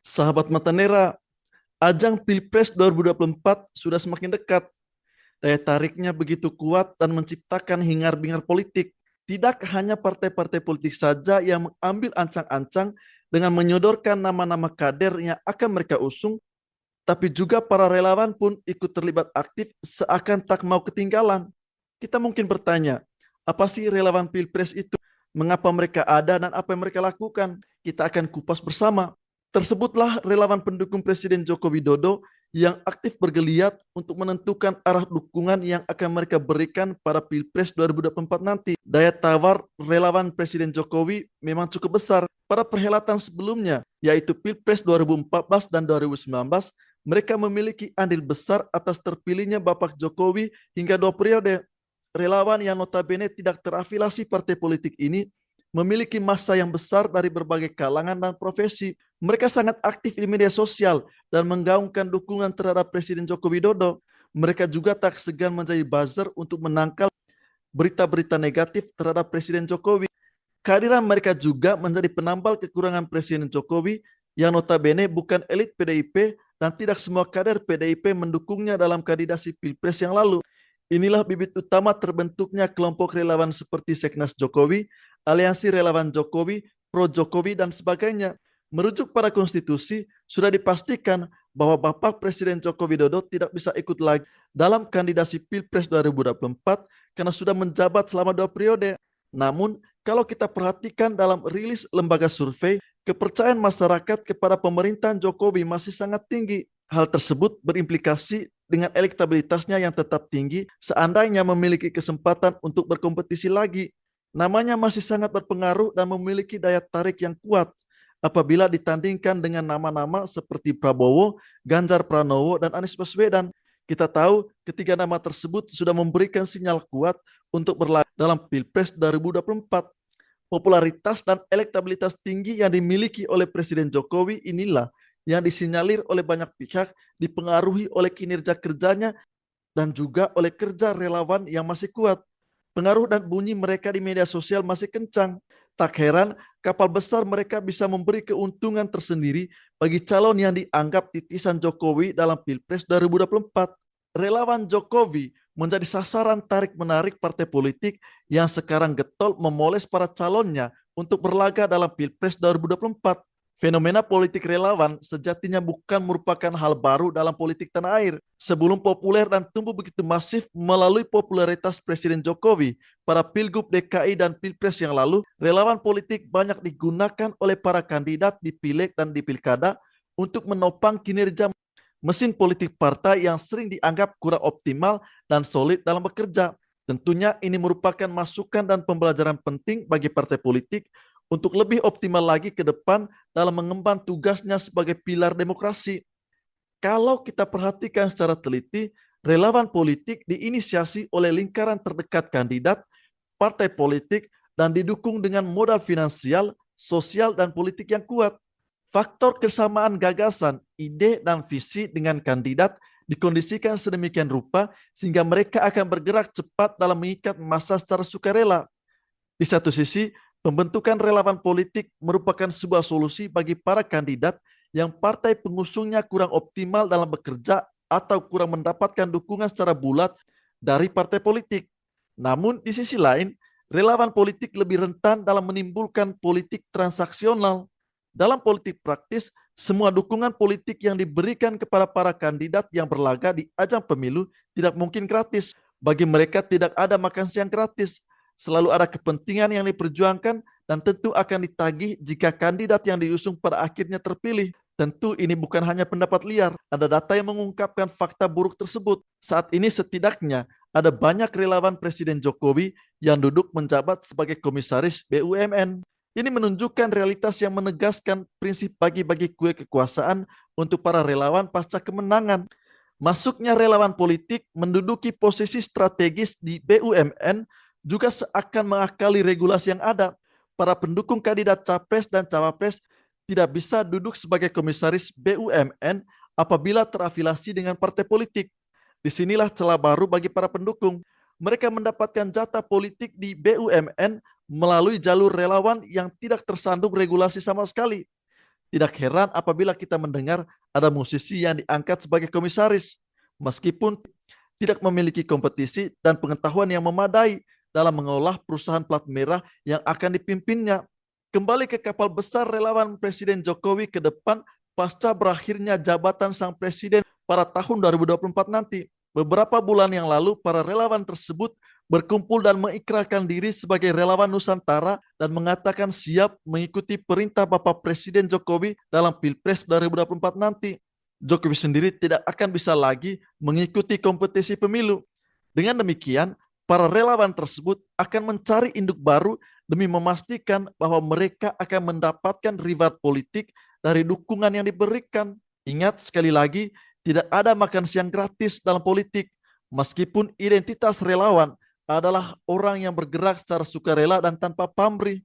Sahabat Matanera, ajang Pilpres 2024 sudah semakin dekat. Daya tariknya begitu kuat dan menciptakan hingar-bingar politik. Tidak hanya partai-partai politik saja yang mengambil ancang-ancang dengan menyodorkan nama-nama kader yang akan mereka usung, tapi juga para relawan pun ikut terlibat aktif seakan tak mau ketinggalan. Kita mungkin bertanya, apa sih relawan Pilpres itu? Mengapa mereka ada dan apa yang mereka lakukan? Kita akan kupas bersama. Tersebutlah relawan pendukung Presiden Joko Widodo yang aktif bergeliat untuk menentukan arah dukungan yang akan mereka berikan pada Pilpres 2024 nanti. Daya tawar relawan Presiden Jokowi memang cukup besar. Pada perhelatan sebelumnya, yaitu Pilpres 2014 dan 2019, mereka memiliki andil besar atas terpilihnya Bapak Jokowi hingga 2 periode. Relawan yang notabene tidak terafiliasi partai politik ini memiliki massa yang besar dari berbagai kalangan dan profesi. Mereka sangat aktif di media sosial dan menggaungkan dukungan terhadap Presiden Joko Widodo. Mereka juga tak segan menjadi buzzer untuk menangkal berita-berita negatif terhadap Presiden Jokowi. Kehadiran mereka juga menjadi penambal kekurangan Presiden Jokowi yang notabene bukan elit PDIP dan tidak semua kader PDIP mendukungnya dalam kandidasi Pilpres yang lalu. Inilah bibit utama terbentuknya kelompok relawan seperti Seknas Jokowi, Aliansi Relawan Jokowi, Pro Jokowi, dan sebagainya. Merujuk pada konstitusi, sudah dipastikan bahwa Bapak Presiden Joko Widodo tidak bisa ikut lagi dalam kandidasi Pilpres 2024 karena sudah menjabat selama 2 periode. Namun, kalau kita perhatikan dalam rilis lembaga survei, kepercayaan masyarakat kepada pemerintahan Jokowi masih sangat tinggi. Hal tersebut berimplikasi dengan elektabilitasnya yang tetap tinggi seandainya memiliki kesempatan untuk berkompetisi lagi. Namanya masih sangat berpengaruh dan memiliki daya tarik yang kuat apabila ditandingkan dengan nama-nama seperti Prabowo, Ganjar Pranowo, dan Anies Baswedan. Kita tahu ketiga nama tersebut sudah memberikan sinyal kuat untuk berlaga dalam Pilpres 2024. Popularitas dan elektabilitas tinggi yang dimiliki oleh Presiden Jokowi inilah yang disinyalir oleh banyak pihak dipengaruhi oleh kinerja kerjanya dan juga oleh kerja relawan yang masih kuat. Pengaruh dan bunyi mereka di media sosial masih kencang. Tak heran kapal besar mereka bisa memberi keuntungan tersendiri bagi calon yang dianggap titisan Jokowi dalam Pilpres 2024. Relawan Jokowi menjadi sasaran tarik-menarik partai politik yang sekarang getol memoles para calonnya untuk berlaga dalam Pilpres 2024. Fenomena politik relawan sejatinya bukan merupakan hal baru dalam politik tanah air. Sebelum populer dan tumbuh begitu masif melalui popularitas Presiden Jokowi pada Pilgub DKI dan Pilpres yang lalu, relawan politik banyak digunakan oleh para kandidat di Pileg dan di Pilkada untuk menopang kinerja mesin politik partai yang sering dianggap kurang optimal dan solid dalam bekerja. Tentunya ini merupakan masukan dan pembelajaran penting bagi partai politik untuk lebih optimal lagi ke depan dalam mengemban tugasnya sebagai pilar demokrasi. Kalau kita perhatikan secara teliti, relawan politik diinisiasi oleh lingkaran terdekat kandidat, partai politik, dan didukung dengan modal finansial, sosial, dan politik yang kuat. Faktor kesamaan gagasan, ide, dan visi dengan kandidat dikondisikan sedemikian rupa sehingga mereka akan bergerak cepat dalam mengikat massa secara sukarela. Di satu sisi, pembentukan relawan politik merupakan sebuah solusi bagi para kandidat yang partai pengusungnya kurang optimal dalam bekerja atau kurang mendapatkan dukungan secara bulat dari partai politik. Namun di sisi lain, relawan politik lebih rentan dalam menimbulkan politik transaksional. Dalam politik praktis, semua dukungan politik yang diberikan kepada para kandidat yang berlaga di ajang pemilu tidak mungkin gratis. Bagi mereka tidak ada makan siang gratis. Selalu ada kepentingan yang diperjuangkan dan tentu akan ditagih jika kandidat yang diusung pada akhirnya terpilih. Tentu ini bukan hanya pendapat liar, ada data yang mengungkapkan fakta buruk tersebut. Saat ini setidaknya ada banyak relawan Presiden Jokowi yang duduk menjabat sebagai komisaris BUMN. Ini menunjukkan realitas yang menegaskan prinsip bagi-bagi kue kekuasaan untuk para relawan pasca kemenangan. Masuknya relawan politik menduduki posisi strategis di BUMN juga seakan mengakali regulasi yang ada. Para pendukung kandidat capres dan cawapres tidak bisa duduk sebagai komisaris BUMN apabila terafiliasi dengan partai politik. Disinilah celah baru bagi para pendukung. Mereka mendapatkan jatah politik di BUMN melalui jalur relawan yang tidak tersandung regulasi sama sekali. Tidak heran apabila kita mendengar ada musisi yang diangkat sebagai komisaris, meskipun tidak memiliki kompetisi dan pengetahuan yang memadai dalam mengelola perusahaan plat merah yang akan dipimpinnya. Kembali ke kapal besar relawan Presiden Jokowi ke depan pasca berakhirnya jabatan sang presiden pada tahun 2024 nanti. Beberapa bulan yang lalu, para relawan tersebut berkumpul dan mengikrarkan diri sebagai relawan Nusantara dan mengatakan siap mengikuti perintah Bapak Presiden Jokowi dalam Pilpres 2024 nanti. Jokowi sendiri tidak akan bisa lagi mengikuti kompetisi pemilu. Dengan demikian, para relawan tersebut akan mencari induk baru demi memastikan bahwa mereka akan mendapatkan reward politik dari dukungan yang diberikan. Ingat sekali lagi, tidak ada makan siang gratis dalam politik, meskipun identitas relawan adalah orang yang bergerak secara sukarela dan tanpa pamrih.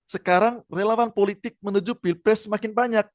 Sekarang relawan politik menuju Pilpres semakin banyak.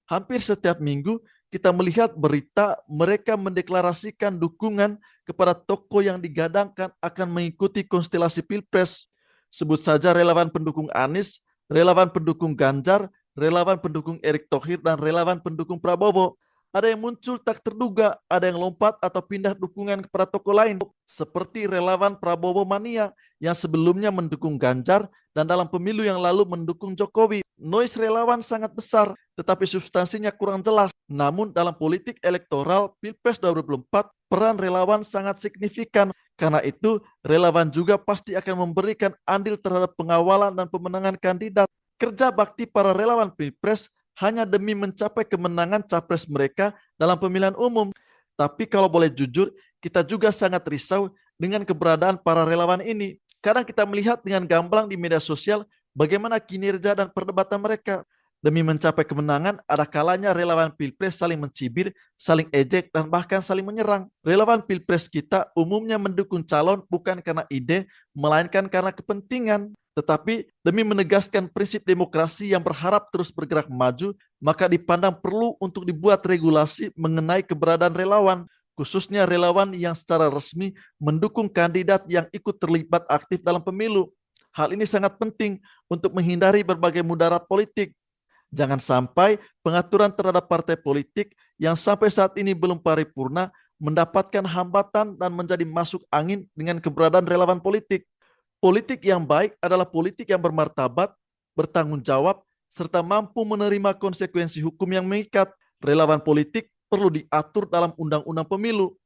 Hampir setiap minggu kita melihat berita mereka mendeklarasikan dukungan kepada tokoh yang digadangkan akan mengikuti konstelasi Pilpres. Sebut saja relawan pendukung Anies, relawan pendukung Ganjar, relawan pendukung Erick Thohir, dan relawan pendukung Prabowo. Ada yang muncul tak terduga, ada yang lompat atau pindah dukungan kepada tokoh lain, seperti relawan Prabowo Mania yang sebelumnya mendukung Ganjar dan dalam pemilu yang lalu mendukung Jokowi. Noise relawan sangat besar, tetapi substansinya kurang jelas. Namun dalam politik elektoral Pilpres 2024, peran relawan sangat signifikan. Karena itu, relawan juga pasti akan memberikan andil terhadap pengawalan dan pemenangan kandidat. Kerja bakti para relawan Pilpres hanya demi mencapai kemenangan capres mereka dalam pemilihan umum. Tapi kalau boleh jujur, kita juga sangat risau dengan keberadaan para relawan ini. Kadang kita melihat dengan gamblang di media sosial bagaimana kinerja dan perdebatan mereka. Demi mencapai kemenangan, ada kalanya relawan Pilpres saling mencibir, saling ejek, dan bahkan saling menyerang. Relawan Pilpres kita umumnya mendukung calon bukan karena ide, melainkan karena kepentingan. Tetapi demi menegaskan prinsip demokrasi yang berharap terus bergerak maju, maka dipandang perlu untuk dibuat regulasi mengenai keberadaan relawan, khususnya relawan yang secara resmi mendukung kandidat yang ikut terlibat aktif dalam pemilu. Hal ini sangat penting untuk menghindari berbagai mudarat politik. Jangan sampai pengaturan terhadap partai politik yang sampai saat ini belum paripurna mendapatkan hambatan dan menjadi masuk angin dengan keberadaan relawan politik. Politik yang baik adalah politik yang bermartabat, bertanggung jawab, serta mampu menerima konsekuensi hukum yang mengikat. Relawan politik perlu diatur dalam undang-undang pemilu.